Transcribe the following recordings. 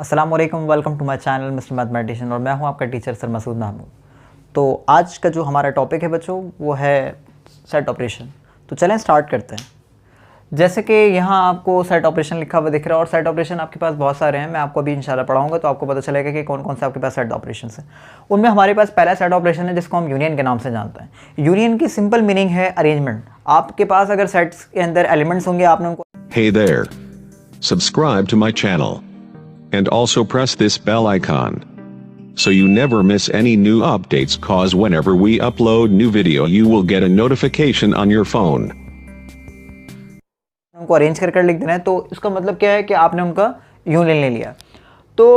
अस्सलाम वालेकुम, welcome to my channel mister mathematician और मैं हूं आपका टीचर सर मसूद महमूद। तो आज का जो हमारा टॉपिक है बच्चों वो है सेट ऑपरेशन। तो चलें स्टार्ट करते हैं। जैसे कि यहाँ आपको सेट ऑपरेशन लिखा हुआ दिख रहा है और सेट ऑपरेशन आपके पास बहुत सारे हैं। मैं आपको अभी इंशाल्लाह पढ़ाऊंगा तो आपको पता चलेगा कि कौन कौन से आपके पास सेट ऑपरेशन हैं। उनमें हमारे पास पहला सेट ऑपरेशन है जिसको हम यूनियन के नाम से जानते हैं। यूनियन की सिंपल मीनिंग है अरेंजमेंट। आपके पास अगर सेट्स के अंदर एलिमेंट्स होंगे, आपने उनको Hey there. Subscribe to my channel. And also press this bell icon. So you never miss any new updates, cause whenever we upload new video you will get a notification on your phone. उनको arrange कर लिख देना है। तो इसका मतलब क्या है कि आपने उनका यूनियन ले लिया। तो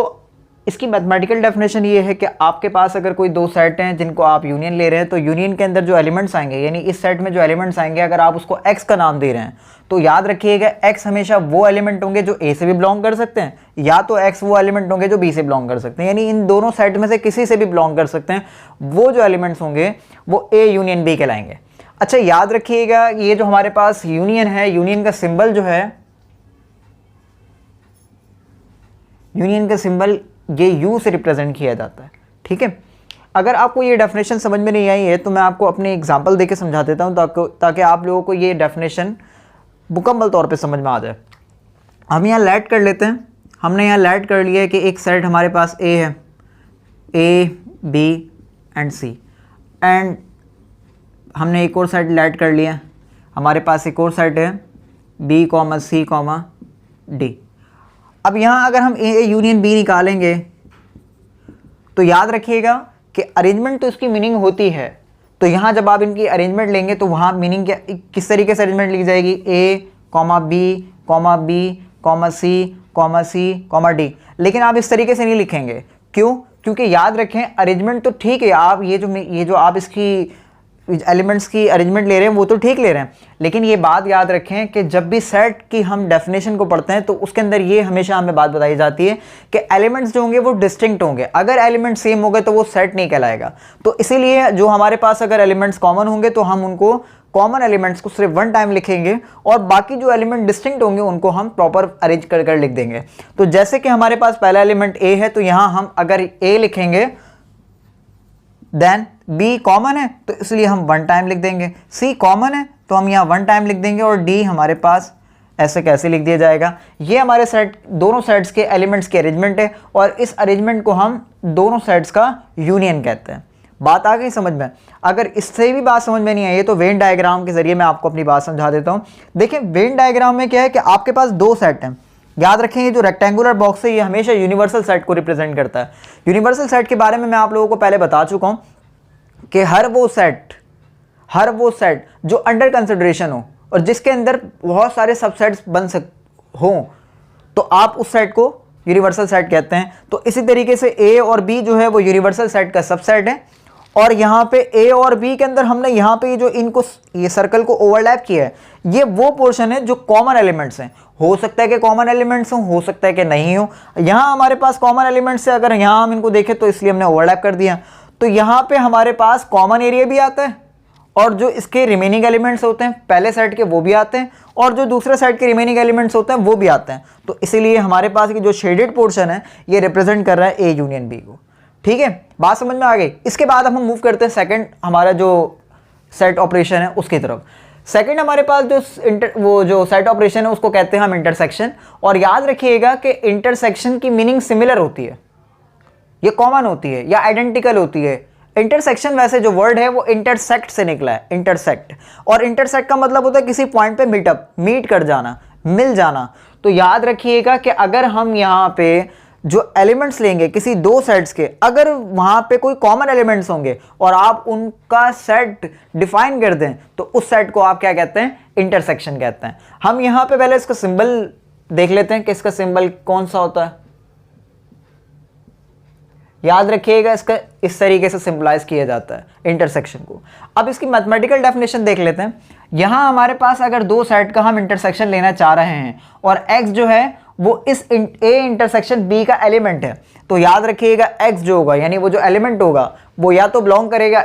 इसकी मैथमेटिकल डेफिनेशन ये है कि आपके पास अगर कोई दो सेट हैं जिनको आप यूनियन ले रहे हैं तो यूनियन के अंदर जो एलिमेंट्स आएंगे, यानी इस सेट में जो एलिमेंट्स आएंगे, अगर आप उसको एक्स का नाम दे रहे हैं तो याद रखिएगा एक्स हमेशा वो एलिमेंट होंगे जो ए से भी बिलोंग कर सकते हैं, या तो एक्स वो एलिमेंट होंगे जो बी से बिलोंग कर सकते हैं। यानी इन दोनों सेट में से किसी से भी बिलोंग कर सकते हैं। वो जो एलिमेंट्स होंगे वो ए यूनियन बी कहलाएंगे। अच्छा, याद रखिएगा ये जो हमारे पास यूनियन है, यूनियन का सिंबल जो है, यूनियन का सिंबल ये यू से रिप्रेजेंट किया जाता है। ठीक है, अगर आपको ये डेफिनेशन समझ में नहीं आई है तो मैं आपको अपने एग्जांपल देके समझा देता हूँ ताकि आप लोगों को ये डेफिनेशन मुकम्मल तौर पे समझ में आ जाए। हम यहाँ लेट कर लेते हैं। हमने यहाँ लेट कर लिया है कि एक सेट हमारे पास ए है, A B and C, and हमने एक और सेट लेट कर लिया। हमारे पास एक और सेट है B comma C comma D. अब यहाँ अगर हम ए यूनियन बी निकालेंगे तो याद रखिएगा कि अरेंजमेंट तो इसकी मीनिंग होती है। तो यहाँ जब आप इनकी अरेंजमेंट लेंगे तो वहाँ मीनिंग क्या, किस तरीके से अरेंजमेंट लिखी जाएगी, A comma B comma B comma C comma D. लेकिन आप इस तरीके से नहीं लिखेंगे। क्यों? क्योंकि याद रखें अरेंजमेंट तो ठीक है, आप ये जो आप इसकी एलिमेंट्स की अरेंजमेंट ले रहे हैं वो तो ठीक ले रहे हैं, लेकिन ये बात याद रखें कि जब भी सेट की हम डेफिनेशन को पढ़ते हैं तो उसके अंदर ये हमेशा हमें बात बताई जाती है कि एलिमेंट्स जो होंगे वो डिस्टिंक्ट होंगे। अगर एलिमेंट सेम हो गए तो वो सेट नहीं कहलाएगा। तो इसीलिए जो हमारे पास अगर एलिमेंट्स कॉमन होंगे तो हम उनको कॉमन एलिमेंट्स को सिर्फ वन टाइम लिखेंगे और बाकी जो एलिमेंट डिस्टिंक्ट होंगे उनको हम प्रॉपर अरेंज कर लिख देंगे। तो जैसे कि हमारे पास पहला एलिमेंट ए है तो यहाँ हम अगर ए लिखेंगे देन बी कॉमन है तो इसलिए हम वन टाइम लिख देंगे, सी कॉमन है तो हम यहाँ वन टाइम लिख देंगे, और डी हमारे पास ऐसे कैसे लिख दिया जाएगा। ये हमारे सेट दोनों सेट्स के एलिमेंट्स के अरेंजमेंट है और इस अरेंजमेंट को हम दोनों सेट्स का यूनियन कहते हैं। बात आ गई समझ में? अगर इससे भी बात समझ में नहीं आई तो वेन डायग्राम के जरिए मैं आपको अपनी बात समझा देता हूँ। देखिए वेन डायग्राम में क्या है कि आपके पास दो सेट हैं। याद रखेंगे जो रेक्टेंगुलर बॉक्स है ये हमेशा यूनिवर्सल सेट को रिप्रेजेंट करता है। यूनिवर्सल सेट के बारे में मैं आप लोगों को पहले बता चुका हूं कि हर वो सेट जो अंडर कंसिडरेशन हो और जिसके अंदर बहुत सारे सबसेट्स हो तो आप उस सेट को यूनिवर्सल सेट कहते हैं। तो इसी तरीके से ए और बी जो है वो यूनिवर्सल सेट का सबसेट है, और यहाँ पे ए और बी के अंदर हमने यहाँ पे ये सर्कल को ओवरलैप किया है। ये वो पोर्शन है जो कॉमन एलिमेंट्स हैं। हो सकता है कि कॉमन एलिमेंट्स हो सकता है कि नहीं हो। यहाँ हमारे पास कॉमन एलिमेंट्स है, अगर यहाँ हम इनको देखें तो इसलिए हमने ओवरलैप कर दिया। तो यहाँ पे हमारे पास कॉमन एरिया भी आता है और जो इसके रिमेनिंग एलिमेंट्स होते हैं पहले सेट के वो भी आते हैं, और जो दूसरे सेट के रिमेनिंग एलिमेंट्स होते हैं वो भी आते हैं। तो इसीलिए हमारे पास की जो शेडेड पोर्शन है ये रिप्रेजेंट कर रहा है ए यूनियन बी को। ठीक है, बात समझ में आ गई? इसके बाद हम मूव करते हैं सेकंड हमारा जो सेट ऑपरेशन है उसकी तरफ। सेकंड हमारे पास जो सेट ऑपरेशन है उसको कहते हैं हम इंटरसेक्शन। और याद रखिएगा कि इंटरसेक्शन की मीनिंग सिमिलर होती है, ये कॉमन होती है या आइडेंटिकल होती है। इंटरसेक्शन वैसे जो वर्ड है वो इंटरसेक्ट से निकला है, इंटरसेक्ट, और इंटरसेक्ट का मतलब होता है किसी पॉइंट पे मीट कर जाना, मिल जाना। तो याद रखिएगा कि अगर हम यहाँ पे जो एलिमेंट्स लेंगे किसी दो सेट्स के, अगर वहां पे कोई कॉमन एलिमेंट्स होंगे और आप उनका सेट डिफाइन कर दें तो उस सेट को आप क्या कहते हैं? इंटरसेक्शन कहते हैं। हम यहाँ पे पहले इसका सिंबल देख लेते हैं कि इसका सिंबल कौन सा होता है। याद रखिएगा इसका इस तरीके से सिंपलाइज किया जाता है इंटरसेक्शन को। अब इसकी मैथमेटिकल डेफिनेशन देख लेते हैं। यहाँ हमारे पास अगर दो सेट का हम इंटरसेक्शन लेना चाह रहे हैं और x जो है वो इस a इंटरसेक्शन b का एलिमेंट है, तो याद रखिएगा x जो होगा यानी वो जो एलिमेंट होगा वो या तो बिलोंग करेगा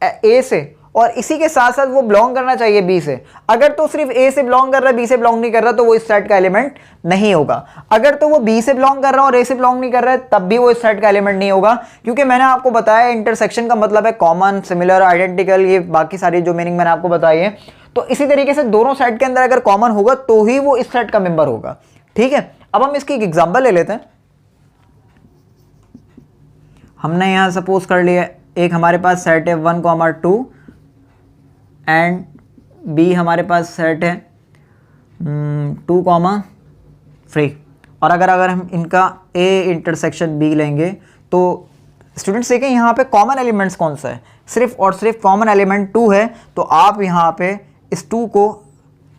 a से और इसी के साथ साथ वो बिलोंग करना चाहिए बी से। अगर तो सिर्फ ए से बिलोंग कर रहा है, बी से बिलोंग नहीं कर रहा, तो वो इस सेट का एलिमेंट नहीं होगा। अगर तो वो बी से बिलोंग कर रहा है और ए से बिलोंग नहीं कर रहा है, तब भी वो इस सेट का एलिमेंट नहीं होगा, क्योंकि मैंने आपको बताया इंटरसेक्शन का मतलब है कॉमन, सिमिलर, आइडेंटिकल, ये बाकी सारी जो मीनिंग मैंने आपको बताई है। तो इसी तरीके से दोनों सेट के अंदर अगर कॉमन होगा तो ही वो इस सेट का मेंबर होगा। ठीक है, अब हम इसकी एक एग्जांपल ले लेते हैं। हमने यहां सपोज कर लिया एक हमारे पास सेट है 1,2 एंड बी हमारे पास सेट है 2,3। और अगर हम इनका ए इंटरसेक्शन बी लेंगे तो स्टूडेंट्स देखें यहाँ पे कॉमन एलिमेंट्स कौन सा है, सिर्फ और सिर्फ कॉमन एलिमेंट 2 है। तो आप यहाँ पे इस 2 को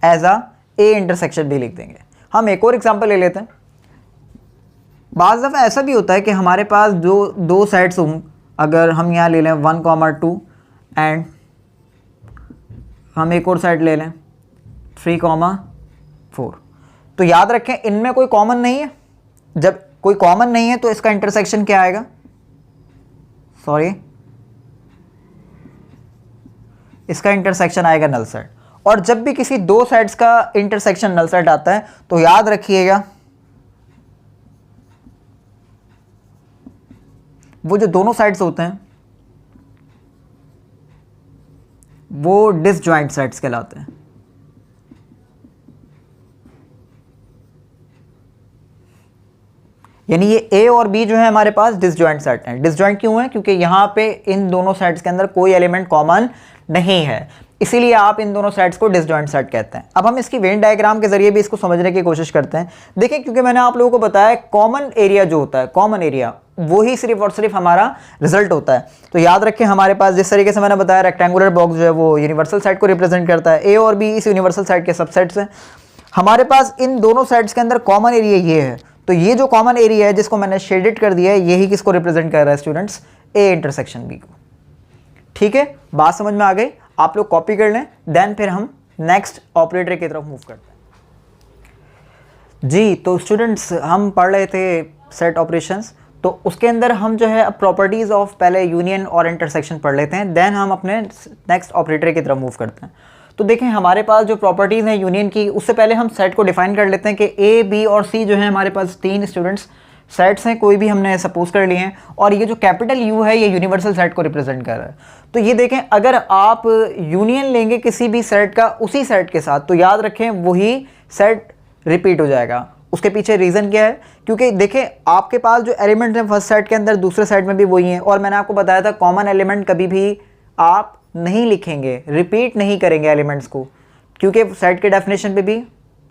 as a A intersection B लिख देंगे। हम एक और एग्जांपल ले लेते हैं। बाज़ दफ़ा ऐसा भी होता है कि हमारे पास जो दो सेट्स हों, अगर हम यहाँ ले लें 1,2 एंड हम एक और सेट ले लें 3,4, तो याद रखें इनमें कोई कॉमन नहीं है। जब कोई कॉमन नहीं है तो इसका इंटरसेक्शन क्या आएगा, इसका इंटरसेक्शन आएगा नल सेट। और जब भी किसी दो सेट्स का इंटरसेक्शन नल सेट आता है तो याद रखिएगा वो जो दोनों साइड्स होते हैं वो डिसजॉइंट सेट्स कहलाते हैं। यानी ये ए और बी जो है हमारे पास डिसजॉइंट सेट हैं। डिसजॉइंट क्यों है, क्योंकि यहां पे इन दोनों सेट्स के अंदर कोई एलिमेंट कॉमन नहीं है, इसीलिए आप इन दोनों सेट्स को डिसजॉइंट सेट कहते हैं। अब हम इसकी वेन डायग्राम के जरिए भी इसको समझने की कोशिश करते हैं। देखिए, क्योंकि मैंने आप लोगों को बताया कॉमन एरिया जो होता है, कॉमन एरिया वो ही सिर्फ और सिर्फ हमारा रिजल्ट होता है। तो याद रखें हमारे पास जिस तरीके से मैंने बताया रेक्टेंगुलर बॉक्स जो है वो यूनिवर्सल सेट को रिप्रेजेंट करता है। ए और बी इस यूनिवर्सल सेट के सबसेट्स हैं। हमारे पास इन दोनों सेट्स के अंदर कॉमन एरिया ये है, तो ये जो कॉमन एरिया है जिसको मैंने शेडेड कर दिया है, यही किसको रिप्रेजेंट कर रहा है स्टूडेंट्स, ए इंटरसेक्शन बी को। ठीक है, बात समझ में आ गई? आप लोग कॉपी कर लें, देन फिर हम नेक्स्ट ऑपरेटर की तरफ मूव करते हैं। जी, तो स्टूडेंट्स हम पढ़ रहे थे सेट ऑपरेशंस, तो उसके अंदर हम जो है अब प्रॉपर्टीज ऑफ पहले यूनियन और इंटरसेक्शन पढ़ लेते हैं, देन हम अपने नेक्स्ट ऑपरेटर की तरफ मूव करते हैं। तो देखें हमारे पास जो प्रॉपर्टीज़ हैं यूनियन की, उससे पहले हम सेट को डिफाइन कर लेते हैं कि ए, बी और सी जो है हमारे पास तीन स्टूडेंट्स सेट्स हैं, कोई भी हमने सपोज कर लिए हैं, और ये जो कैपिटल यू है ये यूनिवर्सल सेट को रिप्रेजेंट कर रहा है। तो ये देखें अगर आप यूनियन लेंगे किसी भी सेट का उसी सेट के साथ, तो याद रखें वही सेट रिपीट हो जाएगा। उसके पीछे रीज़न क्या है, क्योंकि देखें आपके पास जो एलिमेंट्स हैं फर्स्ट सेट के अंदर दूसरे सेट में भी वही हैं, और मैंने आपको बताया था कॉमन एलिमेंट कभी भी आप नहीं लिखेंगे, रिपीट नहीं करेंगे एलिमेंट्स को, क्योंकि सेट के डेफिनेशन पे भी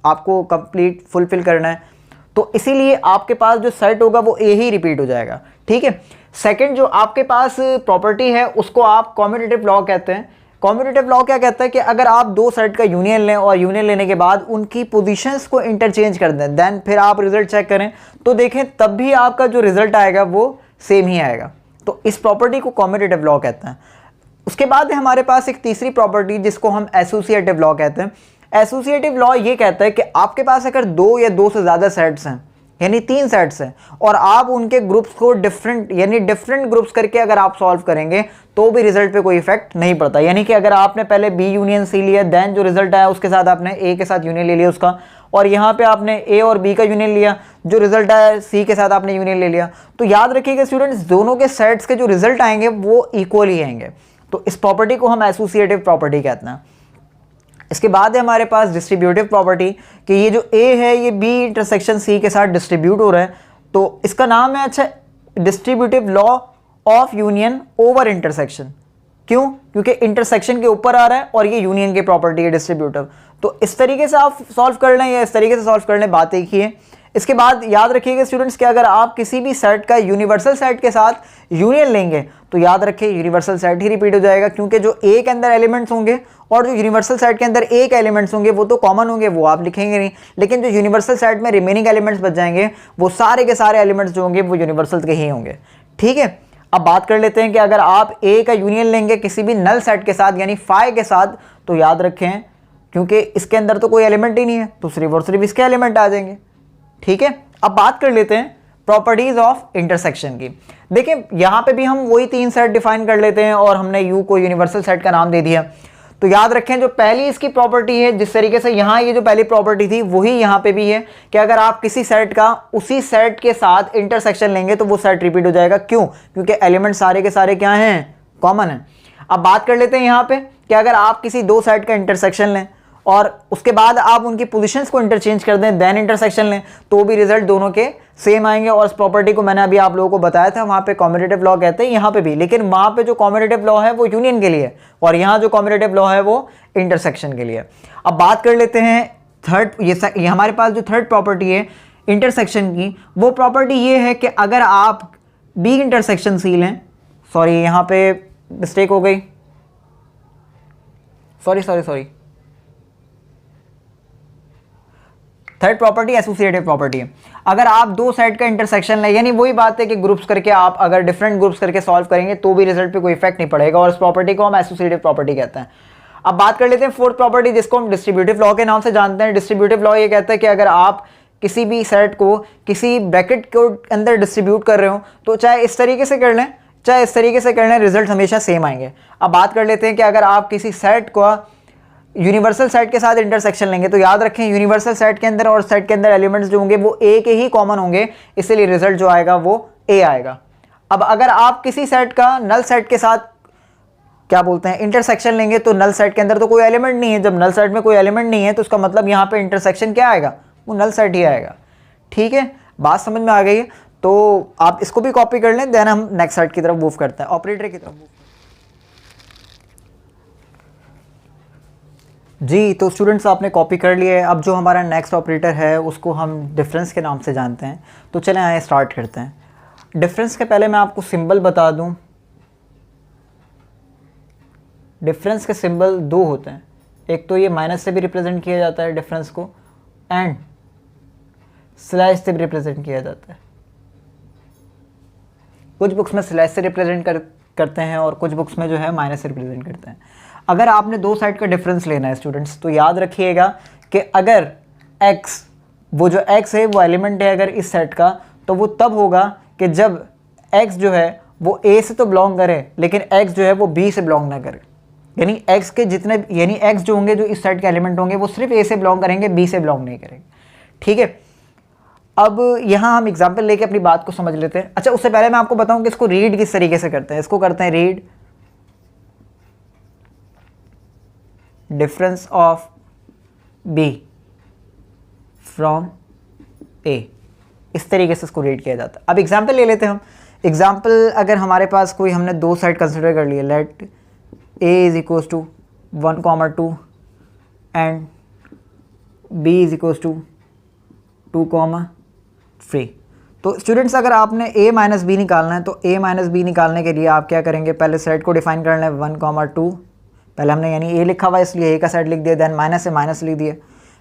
आपको कंप्लीट फुलफिल करना है। तो इसीलिए आपके पास जो सेट होगा वो ए ही रिपीट हो जाएगा। ठीक है, सेकंड जो आपके पास प्रॉपर्टी है उसको आप कॉम्यूटेटिव लॉ कहते हैं। कॉम्यूटेटिव लॉ क्या कहता है कि अगर आप दो सेट का यूनियन लें और यूनियन लेने के बाद उनकी पोजीशंस को इंटरचेंज कर दें, देन फिर आप रिजल्ट चेक करें, तो देखें तब भी आपका जो रिजल्ट आएगा वो सेम ही आएगा। तो इस प्रॉपर्टी को कॉम्यूटेटिव लॉ कहते हैं। उसके बाद है हमारे पास एक तीसरी प्रॉपर्टी जिसको हम एसोसिएटिव लॉ कहते हैं। एसोसिएटिव लॉ ये कहता है कि आपके पास अगर दो या दो से ज़्यादा सेट्स हैं, यानी तीन सेट्स हैं, और आप उनके ग्रुप्स को डिफरेंट ग्रुप्स करके अगर आप सॉल्व करेंगे तो भी रिजल्ट पे कोई इफेक्ट नहीं पड़ता। यानी कि अगर आपने पहले बी यूनियन सी लिया, देन जो रिजल्ट आया उसके साथ आपने ए के साथ यूनियन ले लिया उसका, और यहाँ पे आपने ए और बी का यूनियन लिया, जो रिजल्ट आया सी के साथ आपने यूनियन ले लिया, तो याद रखिएगा स्टूडेंट्स दोनों के सेट्स के जो रिजल्ट आएंगे वो इक्वल ही आएंगे। तो इस प्रॉपर्टी को हम एसोसिएटिव प्रॉपर्टी कहते हैं। इसके बाद है हमारे पास डिस्ट्रीब्यूटिव प्रॉपर्टी कि ये जो ए है ये बी इंटरसेक्शन सी के साथ डिस्ट्रीब्यूट हो रहा है, तो इसका नाम है अच्छा distributive law of union over intersection. क्यों? क्योंकि इंटरसेक्शन के ऊपर आ रहा है और ये यूनियन की प्रॉपर्टी है डिस्ट्रीब्यूटिव। तो इस तरीके से आप सॉल्व कर लें या इस तरीके से सॉल्व कर लें, बात एक ही है। इसके बाद याद रखिएगा स्टूडेंट्स कि अगर आप किसी भी सेट का यूनिवर्सल सेट के साथ यूनियन लेंगे तो याद रखिए यूनिवर्सल सेट ही रिपीट हो जाएगा, क्योंकि जो ए के अंदर एलिमेंट्स होंगे और जो यूनिवर्सल सेट के अंदर ए के एलिमेंट्स होंगे वो तो कॉमन होंगे, वो आप लिखेंगे नहीं, लेकिन जो यूनिवर्सल सेट में रिमेनिंग एलिमेंट्स बच जाएंगे वो सारे के सारे एलिमेंट्स जो होंगे वो यूनिवर्सल के ही होंगे। ठीक है, अब बात कर लेते हैं कि अगर आप ए का यूनियन लेंगे किसी भी नल सेट के साथ यानी फाई के साथ, तो याद रखें क्योंकि इसके अंदर तो कोई एलिमेंट ही नहीं है तो सिर्फ और सिर्फ इसके एलिमेंट आ जाएंगे। ठीक है, अब बात कर लेते हैं प्रॉपर्टीज ऑफ इंटरसेक्शन की। देखिए यहाँ पे भी हम वही 3 सेट डिफाइन कर लेते हैं और हमने यू को यूनिवर्सल सेट का नाम दे दिया। तो याद रखें जो पहली इसकी प्रॉपर्टी है, जिस तरीके से यहाँ ये जो पहली प्रॉपर्टी थी वही यहाँ पे भी है कि अगर आप किसी सेट का उसी सेट के साथ इंटरसेक्शन लेंगे तो वो सेट रिपीट हो जाएगा। क्यों? क्योंकि एलिमेंट सारे के सारे क्या हैं? कॉमन है। अब बात कर लेते हैं यहाँ पे कि अगर आप किसी 2 सेट का इंटरसेक्शन लें और उसके बाद आप उनकी पोजीशंस को इंटरचेंज कर दें, देन इंटरसेक्शन लें, तो भी रिजल्ट दोनों के सेम आएंगे। और इस प्रॉपर्टी को मैंने अभी आप लोगों को बताया था, वहाँ पे कॉम्यूटेटिव लॉ कहते हैं, यहाँ पे भी। लेकिन वहाँ पे जो कॉम्यूटेटिव लॉ है वो यूनियन के लिए और यहाँ जो कॉम्यूटेटिव लॉ है वो इंटरसेक्शन के लिए। अब बात कर लेते हैं थर्ड, ये हमारे पास जो थर्ड प्रॉपर्टी है इंटरसेक्शन की, वो प्रॉपर्टी ये है कि अगर आप बी इंटरसेक्शन सी लें, सॉरी यहाँ पे मिस्टेक हो गई, sorry third property associative property है। अगर आप 2 सेट का इंटरसेक्शन लें, यानी वही बात है कि ग्रुप्स करके आप अगर डिफरेंट ग्रुप्स करके सॉल्व करेंगे तो भी रिजल्ट पे कोई इफेक्ट नहीं पड़ेगा और इस प्रॉपर्टी को हम एसोसिएटिव प्रॉपर्टी कहते हैं। अब बात कर लेते हैं फोर्थ प्रॉपर्टी, जिसको हम डिस्ट्रीब्यूटिव लॉ के नाम से जानते हैं। डिस्ट्रीब्यूटिव लॉ ये कहता है कि अगर आप किसी भी सेट को किसी ब्रैकेट के अंदर डिस्ट्रीब्यूट कर रहे हो तो चाहे इस तरीके से कर लें चाहे इस तरीके से कर लें, रिजल्ट हमेशा सेम आएंगे। अब बात कर लेते हैं कि अगर आप किसी सेट को यूनिवर्सल सेट के साथ इंटरसेक्शन लेंगे तो याद रखें यूनिवर्सल सेट के अंदर और सेट के अंदर एलिमेंट्स जो होंगे वो ए के ही कॉमन होंगे, इसलिए रिजल्ट जो आएगा वो ए आएगा। अब अगर आप किसी सेट का नल सेट के साथ क्या बोलते हैं इंटरसेक्शन लेंगे तो नल सेट के अंदर तो कोई एलिमेंट नहीं है। जब नल सेट में कोई एलिमेंट नहीं है तो उसका मतलब यहाँ पे इंटरसेक्शन क्या आएगा? वो नल सेट ही आएगा। ठीक है, बात समझ में आ गई है? तो आप इसको भी कॉपी कर लें, देन हम नेक्स्ट सेट की तरफ मूव करते हैं, ऑपरेटर की तरफ। जी, तो स्टूडेंट्स आपने कॉपी कर लिया है। अब जो हमारा नेक्स्ट ऑपरेटर है उसको हम डिफरेंस के नाम से जानते हैं। तो चलें आए स्टार्ट करते हैं। डिफरेंस के पहले मैं आपको सिंबल बता दूं। डिफरेंस के सिंबल 2 होते हैं, एक तो ये माइनस से भी रिप्रेजेंट किया जाता है डिफरेंस को, एंड स्लैश से भी रिप्रेजेंट किया जाता है। कुछ बुक्स में स्लैश से रिप्रेजेंट करते हैं और कुछ बुक्स में जो है माइनस से रिप्रेजेंट करते हैं। अगर आपने 2 साइड का डिफरेंस लेना है स्टूडेंट्स तो याद रखिएगा कि अगर x, वो जो x है वो एलिमेंट है अगर इस सेट का, तो वो तब होगा कि जब x जो है वो a से तो बिलोंग करे लेकिन x जो है वो b से बिलोंग ना करे। यानी x के जितने x जो होंगे जो इस सेट के एलिमेंट होंगे वो सिर्फ a से बिलोंग करेंगे, b से बिलोंग नहीं करेंगे। ठीक है, अब यहाँ हम एग्जाम्पल लेके अपनी बात को समझ लेते हैं। अच्छा, उससे पहले मैं आपको बताऊं कि इसको रीड किस तरीके से करते हैं। इसको करते हैं read difference of b from a, इस तरीके से इसको रीड किया जाता है। अब एग्जाम्पल ले लेते हैं हम। एग्जाम्पल अगर हमारे पास कोई हमने 2 साइड कंसिडर कर लिए, let a is equals to 1,2 and b is equals to 2,3। तो स्टूडेंट्स अगर आपने a माइनस बी निकालना है तो a माइनस बी निकालने के लिए आप क्या करेंगे, पहले सेट को डिफाइन करना है 1,2, पहले हमने यानी a लिखा हुआ है इसलिए a का सेट लिख दिया, देन माइनस से माइनस लिख दिया,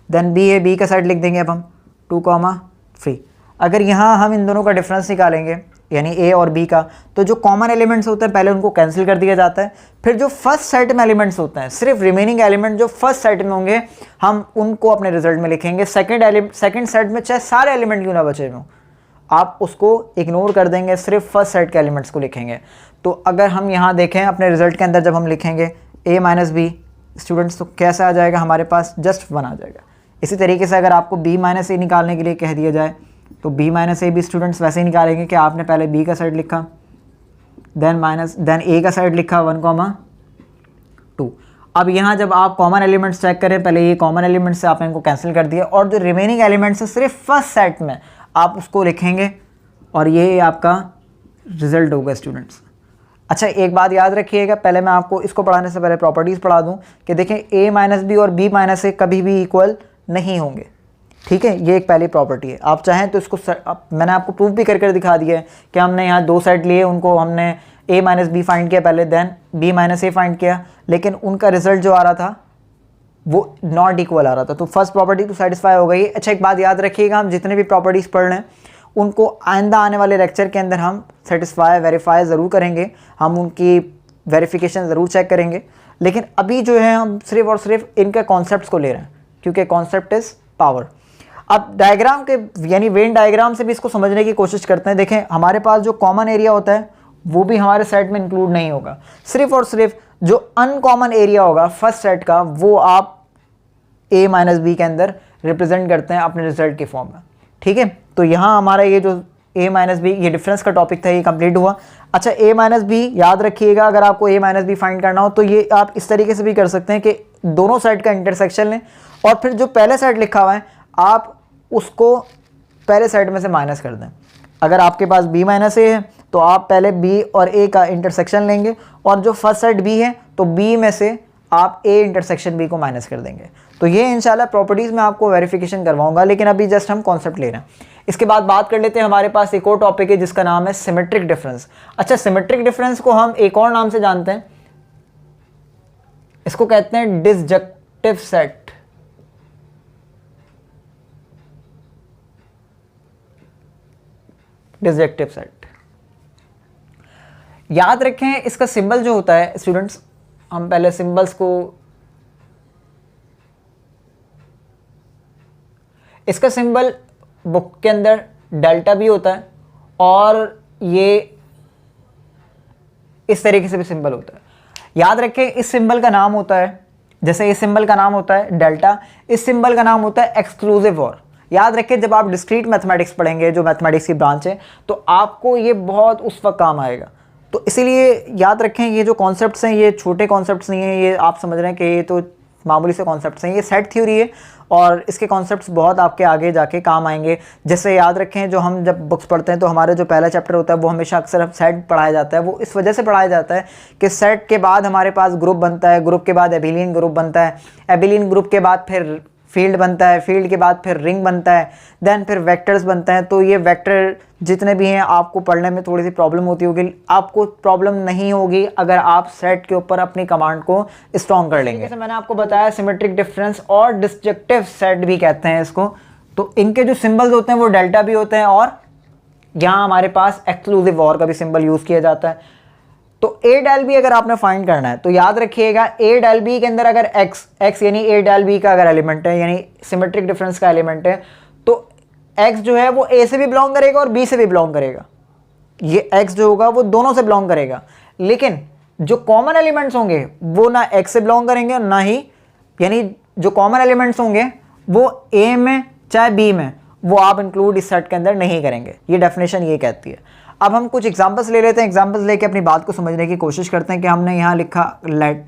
देन b है b का सेट लिख देंगे अब हम 2,3। अगर यहाँ हम इन दोनों का डिफरेंस निकालेंगे यानी a और b का, तो जो कॉमन एलिमेंट्स होते हैं पहले उनको कैंसिल कर दिया जाता है। फिर जो फर्स्ट सेट में एलिमेंट्स होते हैं, सिर्फ रिमेनिंग एलिमेंट जो फर्स्ट सेट में होंगे हम उनको अपने रिजल्ट में लिखेंगे। सेकंड सेट में चाहे सारे एलिमेंट क्यों ना बचे हों, आप उसको इग्नोर कर देंगे, सिर्फ फर्स्ट सेट के एलिमेंट्स को लिखेंगे। तो अगर हम यहाँ देखें अपने रिजल्ट के अंदर जब हम लिखेंगे a माइनस बी स्टूडेंट्स, तो कैसा आ जाएगा हमारे पास, जस्ट 1 आ जाएगा। इसी तरीके से अगर आपको b माइनस ए निकालने के लिए कह दिया जाए तो b माइनस ए भी स्टूडेंट्स वैसे ही निकालेंगे कि आपने पहले b का साइड लिखा, देन a का साइड लिखा 1,2। अब यहाँ जब आप कॉमन एलिमेंट्स चेक करें, पहले ये कॉमन एलिमेंट्स से आपने इनको कैंसिल कर दिया और जो रिमेनिंग एलिमेंट्स है सिर्फ फर्स्ट सेट में आप उसको लिखेंगे और ये आपका रिजल्ट होगा स्टूडेंट्स। अच्छा, एक बात याद रखिएगा, पहले मैं आपको इसको पढ़ाने से पहले प्रॉपर्टीज़ पढ़ा दूं कि देखें a माइनस बी और b माइनस ए कभी भी इक्वल नहीं होंगे। ठीक है, ये एक पहली प्रॉपर्टी है। आप चाहें तो इसको मैंने आपको प्रूफ भी कर दिखा दिया है कि हमने यहाँ 2 सेट लिए, उनको हमने a माइनस बी फाइंड किया पहले, देन b माइनस ए फाइंड किया, लेकिन उनका रिजल्ट जो आ रहा था वो नॉट इक्वल आ रहा था। तो फर्स्ट प्रॉपर्टी तो सेटिस्फाई हो गई। अच्छा, एक बात याद रखिएगा, हम जितने भी प्रॉपर्टीज़ पढ़ रहे हैं उनको आइंदा आने वाले लेक्चर के अंदर हम सेटिस्फाई वेरीफाई ज़रूर करेंगे, हम उनकी वेरिफिकेशन ज़रूर चेक करेंगे। लेकिन अभी जो है हम सिर्फ और सिर्फ इनके कॉन्सेप्ट्स को ले रहे हैं क्योंकि कॉन्सेप्ट इज़ पावर। अब डायग्राम के यानी वेन डायग्राम से भी इसको समझने की कोशिश करते हैं। देखें हमारे पास जो कॉमन एरिया होता है वो भी हमारे सेट में इंक्लूड नहीं होगा, सिर्फ और सिर्फ जो अनकॉमन एरिया होगा फर्स्ट सेट का वो आप a माइनस बी के अंदर रिप्रेजेंट करते हैं अपने रिजल्ट के फॉर्म में। ठीक है, तो यहाँ हमारा ये जो a माइनस बी ये डिफरेंस का टॉपिक था, ये कंप्लीट हुआ। अच्छा a माइनस बी याद रखिएगा, अगर आपको a माइनस बी फाइंड करना हो तो ये आप इस तरीके से भी कर सकते हैं कि दोनों सेट का इंटरसेक्शन लें और फिर जो पहले सेट लिखा हुआ है आप उसको पहले सेट में से माइनस कर दें। अगर आपके पास b माइनस ए है तो आप पहले b और a का इंटरसेक्शन लेंगे और जो फर्स्ट सेट b है तो b में से आप a इंटरसेक्शन b को माइनस कर देंगे। तो ये इंशाल्लाह प्रॉपर्टीज़ में आपको वेरिफिकेशन करवाऊंगा, लेकिन अभी जस्ट हम कॉन्सेप्ट ले रहे हैं। इसके बाद बात कर लेते हैं, हमारे पास एक और टॉपिक है जिसका नाम है सिमेट्रिक डिफरेंस। अच्छा, सिमेट्रिक डिफरेंस को हम एक और नाम से जानते हैं, इसको कहते हैं डिसजक्टिव सेट। डिसजक्टिव सेट याद रखें, इसका सिंबल जो होता है स्टूडेंट्स, हम पहले सिंबल्स को, इसका सिंबल बुक के अंदर डेल्टा भी होता है और ये इस तरीके से भी सिंबल होता है। याद रखें इस सिंबल का नाम होता है, जैसे इस सिंबल का नाम होता है डेल्टा, इस सिंबल का नाम होता है एक्सक्लूसिव और। याद रखें जब आप डिस्क्रीट मैथमेटिक्स पढ़ेंगे, जो मैथमेटिक्स की ब्रांच है, तो आपको ये बहुत उस वक्त काम आएगा। तो इसीलिए याद रखें ये जो कॉन्सेप्ट्स हैं ये छोटे कॉन्सेप्ट्स नहीं हैं, ये आप समझ रहे हैं कि ये तो मामूली से कॉन्सेप्ट्स हैं, ये सेट थ्योरी है और इसके कॉन्सेप्ट्स बहुत आपके आगे जाके काम आएंगे। जैसे याद रखें जो हम जब बुक्स पढ़ते हैं तो हमारे जो पहला चैप्टर होता है वो हमेशा अक्सर सेट पढ़ाया जाता है। वो इस वजह से पढ़ाया जाता है कि सेट के बाद हमारे पास ग्रुप बनता है, ग्रुप के बाद एबिलियन ग्रुप बनता है, एबिलियन ग्रुप के बाद फिर फील्ड बनता है, फील्ड के बाद फिर रिंग बनता है, देन फिर वेक्टर्स बनता है। तो ये वेक्टर जितने भी हैं आपको पढ़ने में थोड़ी सी प्रॉब्लम होती होगी, आपको प्रॉब्लम नहीं होगी अगर आप सेट के ऊपर अपनी कमांड को स्ट्रॉन्ग कर लेंगे। जैसे मैंने आपको बताया सिमेट्रिक डिफरेंस और डिसजक्टिव सेट भी कहते हैं इसको। तो इनके जो सिंबल्स होते हैं वो डेल्टा भी होते हैं और यहाँ हमारे पास एक्सक्लूसिव और का भी सिंबल यूज़ किया जाता है। तो a डेल b अगर आपने फाइंड करना है तो याद रखिएगा a डेल b के अंदर अगर x यानी a डेल b का अगर एलिमेंट है, यानी सिमेट्रिक डिफरेंस का एलिमेंट है, तो x जो है वो a से भी बिलोंग करेगा और b से भी बिलोंग करेगा। ये x जो होगा वो दोनों से बिलोंग करेगा, लेकिन जो कॉमन एलिमेंट्स होंगे वो ना x से बिलोंग करेंगे और ना ही, यानी जो कॉमन एलिमेंट्स होंगे वो a में चाहे b में, वो आप इंक्लूड इस सेट के अंदर नहीं करेंगे। ये डेफिनेशन ये कहती है। अब हम कुछ एग्जांपल्स ले लेते हैं, एग्जांपल्स लेके अपनी बात को समझने की कोशिश करते हैं कि हमने यहाँ लिखा लेट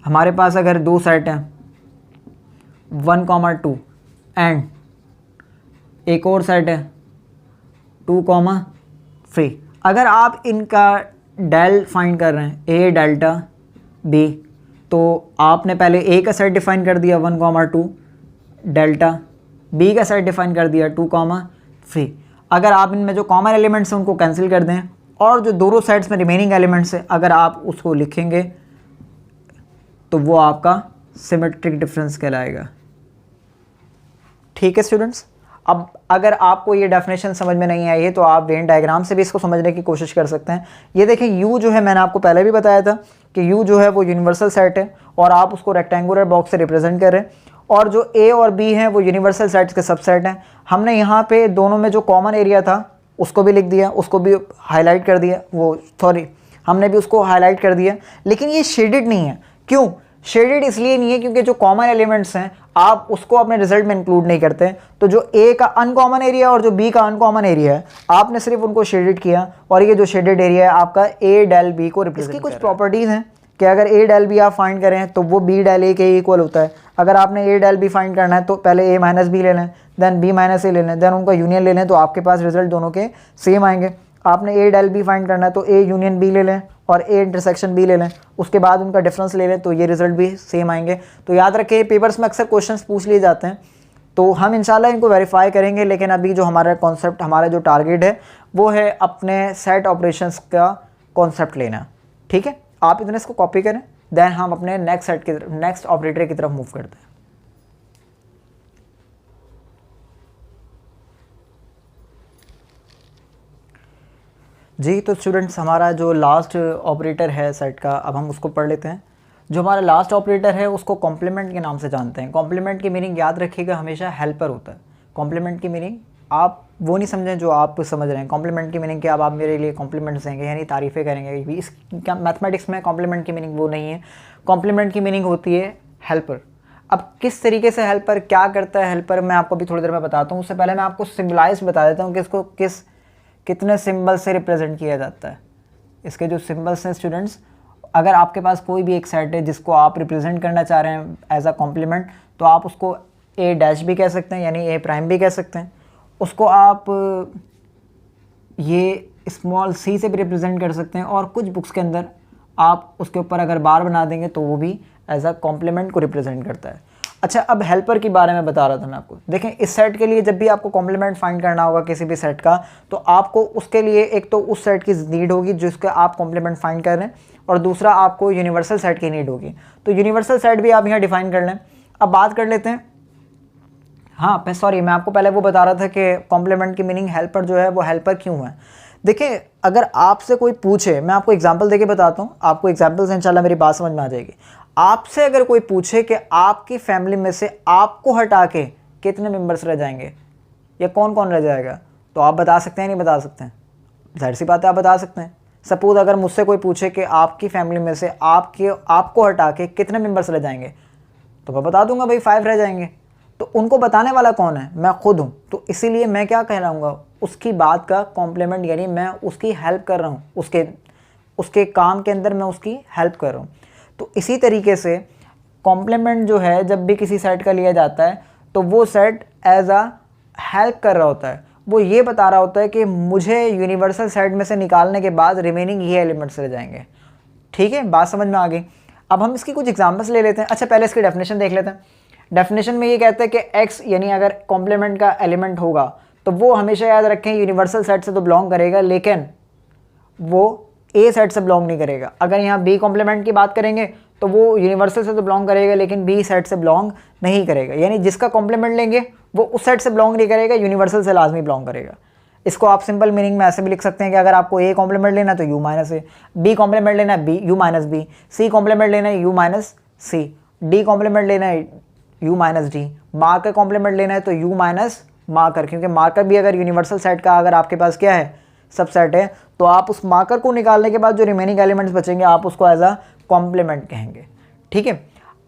हमारे पास अगर दो सेट हैं 1,2 एंड एक और सेट है 2,3। अगर आप इनका डेल फाइंड कर रहे हैं a डेल्टा b, तो आपने पहले a का सेट डिफाइन कर दिया 1,2 डेल्टा, b का सेट डिफाइन कर दिया 2,3। अगर आप इनमें जो कॉमन एलिमेंट्स हैं उनको कैंसिल कर दें और जो दोनों साइड्स में रिमेनिंग एलिमेंट्स हैं अगर आप उसको लिखेंगे तो वो आपका सिमेट्रिक डिफरेंस कहलाएगा। ठीक है स्टूडेंट्स, अब अगर आपको ये डेफिनेशन समझ में नहीं आई है तो आप वेन डायग्राम से भी इसको समझने की कोशिश कर सकते हैं। ये देखें u जो है, मैंने आपको पहले भी बताया था कि u जो है वो यूनिवर्सल सेट है और आप उसको रेक्टेंगुलर बॉक्स से रिप्रेजेंट कर रहे हैं और जो a और b हैं वो यूनिवर्सल सेट्स के सबसेट हैं। हमने यहाँ पे दोनों में जो कॉमन एरिया था उसको भी लिख दिया, उसको भी हाईलाइट कर दिया, हमने भी उसको हाईलाइट कर दिया, लेकिन ये शेडेड नहीं है। क्यों शेडेड? इसलिए नहीं है क्योंकि जो कॉमन एलिमेंट्स हैं आप उसको अपने रिजल्ट में इंक्लूड नहीं करते। तो जो a का अनकॉमन एरिया और जो b का अनकॉमन एरिया है आपने सिर्फ उनको शेडेड किया और ये जो शेडेड एरिया है आपका a डेल b को रिप्रेजेंट। इसकी कुछ प्रॉपर्टीज़ हैं कि अगर a डेल b आप फाइंड करें तो वो b डेल a के इक्वल होता है। अगर आपने a डेल b फाइंड करना है तो पहले a माइनस b ले लें, देन b माइनस a ले लें, देन उनका यूनियन ले लें, तो आपके पास रिजल्ट दोनों के सेम आएंगे। आपने a डेल b फाइंड करना है तो a यूनियन b ले लें और a इंटरसेक्शन b ले लें, उसके बाद उनका डिफरेंस ले लें, तो ये रिजल्ट भी सेम आएंगे। तो याद रखें पेपर्स में अक्सर क्वेश्चंस पूछ लिए जाते हैं, तो हम इंशाल्लाह इनको वेरीफाई करेंगे। लेकिन अभी जो हमारा कॉन्सेप्ट, हमारा जो टारगेट है वो है अपने सेट ऑपरेशंस का कॉन्सेप्ट लेना। ठीक है, आप इतने इसको कॉपी करें, देन हम अपने नेक्स्ट ऑपरेटर की तरफ मूव करते हैं। जी, तो स्टूडेंट्स हमारा जो लास्ट ऑपरेटर है सेट का, अब हम उसको पढ़ लेते हैं। जो हमारा लास्ट ऑपरेटर है उसको कॉम्प्लीमेंट के नाम से जानते हैं। कॉम्प्लीमेंट की मीनिंग याद रखिएगा हमेशा हेल्पर होता है। कॉम्प्लीमेंट की मीनिंग आप वो नहीं समझें जो आप समझ रहे हैं। कॉम्प्लीमेंट की मीनिंग कि अब आप मेरे लिए कॉम्प्लीमेंट्स देंगे यानी तारीफ़ें करेंगे, इस मैथमेटिक्स में कॉम्प्लीमेंट की मीनिंग वो नहीं है। कॉम्प्लीमेंट की मीनिंग होती है हेल्पर। अब किस तरीके से हेल्पर क्या करता है हेल्पर, मैं आपको अभी थोड़ी देर में बताता हूँ। उससे पहले मैं आपको सिम्बलाइज बता देता हूँ कि इसको कितने सिंबल से रिप्रेजेंट किया जाता है। इसके जो सिंबल्स हैं स्टूडेंट्स, अगर आपके पास कोई भी एक सेट है जिसको आप रिप्रेजेंट करना चाह रहे हैं एज अ कॉम्प्लीमेंट, तो आप उसको ए डैश भी कह सकते हैं यानी ए प्राइम भी कह सकते हैं। उसको आप ये स्मॉल सी से भी रिप्रेजेंट कर सकते हैं, और कुछ बुक्स के अंदर आप उसके ऊपर अगर बार बना देंगे तो वो भी एज अ कॉम्प्लीमेंट को रिप्रेजेंट करता है। अच्छा, अब हेल्पर के बारे में बता रहा था मैं आपको। देखें, इस सेट के लिए जब भी आपको कॉम्प्लीमेंट फाइंड करना होगा किसी भी सेट का, तो आपको उसके लिए एक तो उस सेट की नीड होगी जिसका आप कॉम्प्लीमेंट फाइंड कर रहे हैं, और दूसरा आपको यूनिवर्सल सेट की नीड होगी। तो यूनिवर्सल सेट भी आप यहाँ डिफाइन कर लें। अब बात कर लेते हैं, हाँ सॉरी, मैं आपको पहले वो बता रहा था कि कॉम्प्लीमेंट की मीनिंग हेल्पर जो है वो हेल्पर क्यों है। देखिए, अगर आपसे कोई पूछे, मैं आपको एग्जांपल देके बताता हूँ, आपको एग्जांपल से इंशाल्लाह मेरी बात समझ में आ जाएगी। आपसे अगर कोई पूछे कि आपकी फैमिली में से आपको हटा के कितने मेंबर्स रह जाएंगे या कौन कौन रह जाएगा, तो आप बता सकते हैं नहीं बता सकते हैं? जाहिर सी बात है आप बता सकते हैं। सपोज अगर मुझसे कोई पूछे कि आपकी फैमिली में से आपको हटा के कितने मेंबर्स रह जाएंगे, तो मैं बता दूंगा भाई 5 रह जाएंगे। तो उनको बताने वाला कौन है? मैं खुद हूँ। तो इसीलिए मैं क्या कहलाऊँगा? उसकी बात का कॉम्प्लीमेंट, यानी मैं उसकी हेल्प कर रहा हूँ, उसके काम के अंदर मैं उसकी हेल्प कर रहा हूँ। तो इसी तरीके से कॉम्प्लीमेंट जो है जब भी किसी सेट का लिया जाता है तो वो सेट एज अ हेल्प कर रहा होता है। वो ये बता रहा होता है कि मुझे यूनिवर्सल सेट में से निकालने के बाद रिमेनिंग ये एलिमेंट्स रह जाएंगे। ठीक है, बात समझ में आ गई। अब हम इसकी कुछ एग्जांपल्स ले लेते हैं। अच्छा, पहले इसकी डेफिनेशन देख लेते हैं। डेफिनेशन में ये कहते हैं कि x यानी अगर कॉम्प्लीमेंट का एलिमेंट होगा तो वो हमेशा याद रखें यूनिवर्सल सेट से तो बिलोंग करेगा, लेकिन वो ए सेट से बिलोंग नहीं करेगा। अगर यहाँ बी कॉम्प्लीमेंट की बात करेंगे तो वो यूनिवर्सल से तो बिलोंग करेगा लेकिन बी सेट से बिलोंग नहीं करेगा। यानी जिसका कॉम्प्लीमेंट लेंगे वो उस सेट से बिलोंग नहीं करेगा, यूनिवर्सल से लाजमी बिलोंग करेगा। इसको आप सिंपल मीनिंग में ऐसे भी लिख सकते हैं कि अगर आपको ए कॉम्प्लीमेंट लेना है तो U minus A, B complement लेना है B U minus B, C complement लेना है U minus C, D complement लेना है U minus D, marker complement लेना है तो यू माइनस मार्कर, क्योंकि मार्कर भी अगर यूनिवर्सल सेट का अगर आपके पास क्या है सबसेट है, तो आप उस मार्कर को निकालने के बाद जो रिमेनिंग एलिमेंट्स बचेंगे आप उसको एज अ कॉम्प्लीमेंट कहेंगे। ठीक है,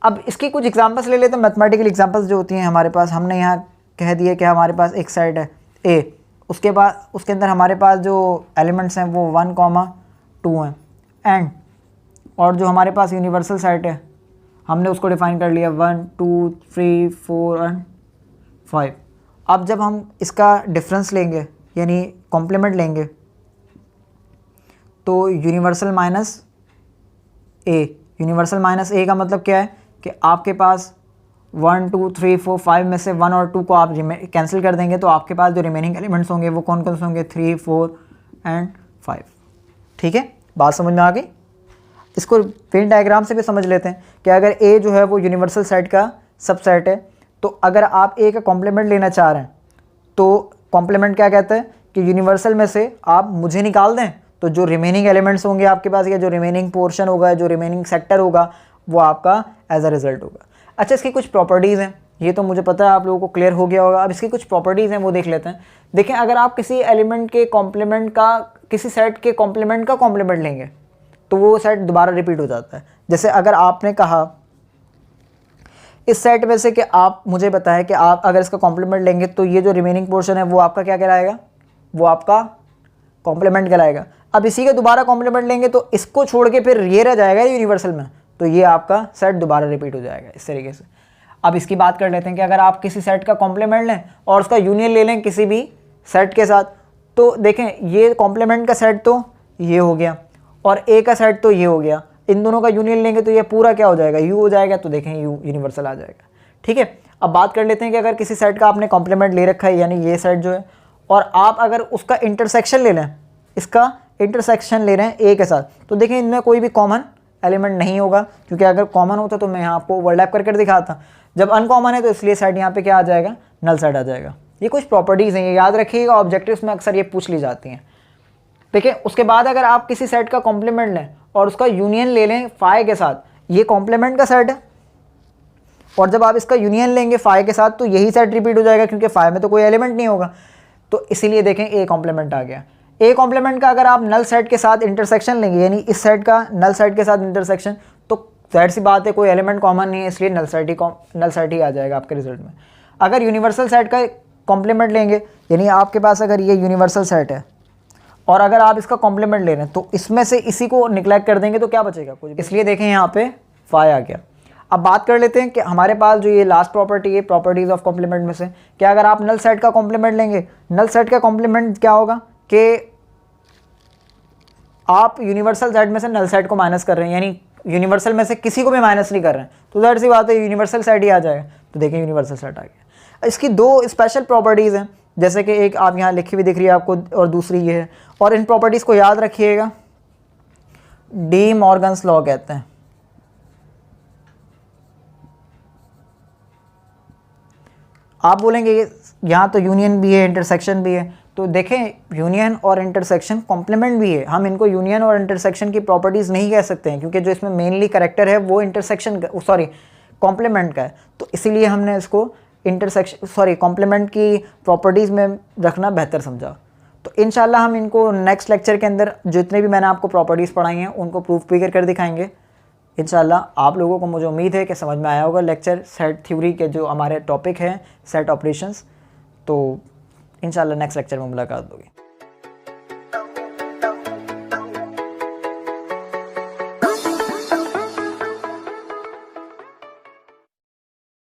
अब इसकी कुछ एग्जांपल्स ले लेते हैं। मैथमेटिकल एग्जांपल्स जो होती हैं हमारे पास, हमने यहाँ कह दिया कि हमारे पास एक सेट है ए, उसके बाद उसके अंदर हमारे पास जो एलिमेंट्स हैं वो 1,2 हैं, एंड और जो हमारे पास यूनिवर्सल सेट है हमने उसको डिफाइन कर लिया 1 2 3 4 एंड 5। अब जब हम इसका डिफरेंस लेंगे यानी कॉम्प्लीमेंट लेंगे तो यूनिवर्सल माइनस ए, यूनिवर्सल माइनस ए का मतलब क्या है कि आपके पास 1 2 3 4 5 में से 1 और 2 को आप कैंसिल कर देंगे तो आपके पास जो रिमेनिंग एलिमेंट्स होंगे वो कौन कौन से होंगे? 3 4 एंड 5। ठीक है, बात समझ में आ गई। इसको वेन डायग्राम से भी समझ लेते हैं कि अगर ए जो है वो यूनिवर्सल सेट का सबसेट है, तो अगर आप ए का कॉम्प्लीमेंट लेना चाह रहे हैं तो कॉम्प्लीमेंट क्या कहता है कि यूनिवर्सल में से आप मुझे निकाल दें तो जो रिमेनिंग एलिमेंट्स होंगे आपके पास या जो रिमेनिंग पोर्शन होगा, जो रिमेनिंग सेक्टर होगा, वो आपका एज अ रिजल्ट होगा। अच्छा, इसकी कुछ प्रॉपर्टीज़ हैं, ये तो मुझे पता है आप लोगों को क्लियर हो गया होगा। अब इसकी कुछ प्रॉपर्टीज़ हैं वो देख लेते हैं। देखें, अगर आप किसी एलिमेंट के कॉम्प्लीमेंट का, किसी सेट के कॉम्प्लीमेंट का कॉम्प्लीमेंट लेंगे तो वो सेट दोबारा रिपीट हो जाता है। जैसे अगर आपने कहा इस सेट में से कि आप मुझे बताएं कि आप अगर इसका कॉम्प्लीमेंट लेंगे तो ये जो रिमेनिंग पोर्शन है वो आपका क्या कहलाएगा? वो आपका कॉम्प्लीमेंट कहलाएगा। अब इसी का दोबारा कॉम्प्लीमेंट लेंगे तो इसको छोड़ के फिर ये रह जाएगा यूनिवर्सल में, तो ये आपका सेट दोबारा रिपीट हो जाएगा इस तरीके से। अब इसकी बात कर लेते हैं कि अगर आप किसी सेट का कॉम्प्लीमेंट लें और उसका यूनियन ले लें किसी भी सेट के साथ, तो देखें ये कॉम्प्लीमेंट का सेट तो ये हो गया और ए का सेट तो ये हो गया, इन दोनों का यूनियन लेंगे तो ये पूरा क्या हो जाएगा? यू हो जाएगा। तो देखें यू यूनिवर्सल आ जाएगा। ठीक है, अब बात कर लेते हैं कि अगर किसी सेट का आपने कॉम्प्लीमेंट ले रखा है यानी ये सेट जो है, और आप अगर उसका इंटरसेक्शन ले लें, इसका इंटरसेक्शन ले रहे हैं ए के साथ, तो देखें इनमें कोई भी कॉमन एलिमेंट नहीं होगा, क्योंकि अगर कॉमन होता तो मैं यहाँ आपको ओवरलैप करके दिखाता। जब अनकॉमन है तो इसलिए सेट यहाँ पे क्या आ जाएगा? नल सेट आ जाएगा। ये कुछ प्रॉपर्टीज़ हैं, ये याद रखिएगा, ऑब्जेक्टिव्स में अक्सर ये पूछ ली जाती हैं। देखिए, उसके बाद अगर आप किसी सेट का कॉम्प्लीमेंट लें और उसका यूनियन ले लें फाई के साथ, ये कॉम्प्लीमेंट का सेट है, और जब आप इसका यूनियन लेंगे फाई के साथ तो यही सेट रिपीट हो जाएगा, क्योंकि फाई में तो कोई एलिमेंट नहीं होगा। तो इसीलिए देखें ए कॉम्प्लीमेंट आ गया। ए कॉम्प्लीमेंट का अगर आप नल सेट के साथ इंटरसेक्शन लेंगे, यानी इस सेट का नल सेट के साथ इंटरसेक्शन, तो जाहिर सी बात है कोई एलिमेंट कॉमन नहीं है, इसलिए नल सेट ही आ जाएगा आपके रिजल्ट में। अगर यूनिवर्सल सेट का कॉम्प्लीमेंट लेंगे, यानी आपके पास अगर ये यूनिवर्सल सेट है और अगर आप इसका कॉम्प्लीमेंट ले रहे हैं तो इसमें से इसी को निगलेक्ट कर देंगे तो क्या बचेगा कुछ। इसलिए देखें यहाँ पे फाई आ गया। अब बात कर लेते हैं कि हमारे पास जो ये लास्ट प्रॉपर्टी है प्रॉपर्टीज ऑफ कॉम्प्लीमेंट में से, कि अगर आप नल सेट का कॉम्प्लीमेंट लेंगे, नल सेट का कॉम्प्लीमेंट क्या होगा कि आप यूनिवर्सल सेट में से नल सेट को माइनस कर रहे हैं, यानी यूनिवर्सल में से किसी को भी माइनस नहीं कर रहे हैं, तो जाहिर सी बात है यूनिवर्सल सेट ही आ जाएगा। तो देखें यूनिवर्सल सेट आ गया। इसकी दो स्पेशल प्रॉपर्टीज़ हैं, जैसे कि एक आप यहाँ लिखी हुई दिख रही है आपको और दूसरी ये है, और इन प्रॉपर्टीज़ को याद रखिएगा, डी मॉर्गन्स लॉ कहते हैं। आप बोलेंगे यहाँ तो यूनियन भी है इंटरसेक्शन भी है, तो देखें यूनियन और इंटरसेक्शन कॉम्प्लीमेंट भी है। हम इनको यूनियन और इंटरसेक्शन की प्रॉपर्टीज़ नहीं कह सकते हैं, क्योंकि जो इसमें मेनली कैरेक्टर है वो इंटरसेक्शन कॉम्प्लीमेंट का है, तो इसीलिए हमने इसको कॉम्प्लीमेंट की प्रॉपर्टीज़ में रखना बेहतर समझा। तो इंशाल्लाह हम इनको नेक्स्ट लेक्चर के अंदर जितने भी मैंने आपको प्रॉपर्टीज़ पढ़ाई हैं उनको प्रूफ भी कर दिखाएंगे इंशाल्लाह। आप लोगों को मुझे उम्मीद है कि समझ में आया होगा लेक्चर सेट थ्योरी के जो हमारे टॉपिक हैं सेट ऑपरेशंस। तो इंशाल्लाह नेक्स्ट लेक्चर में मुलाकात होगी।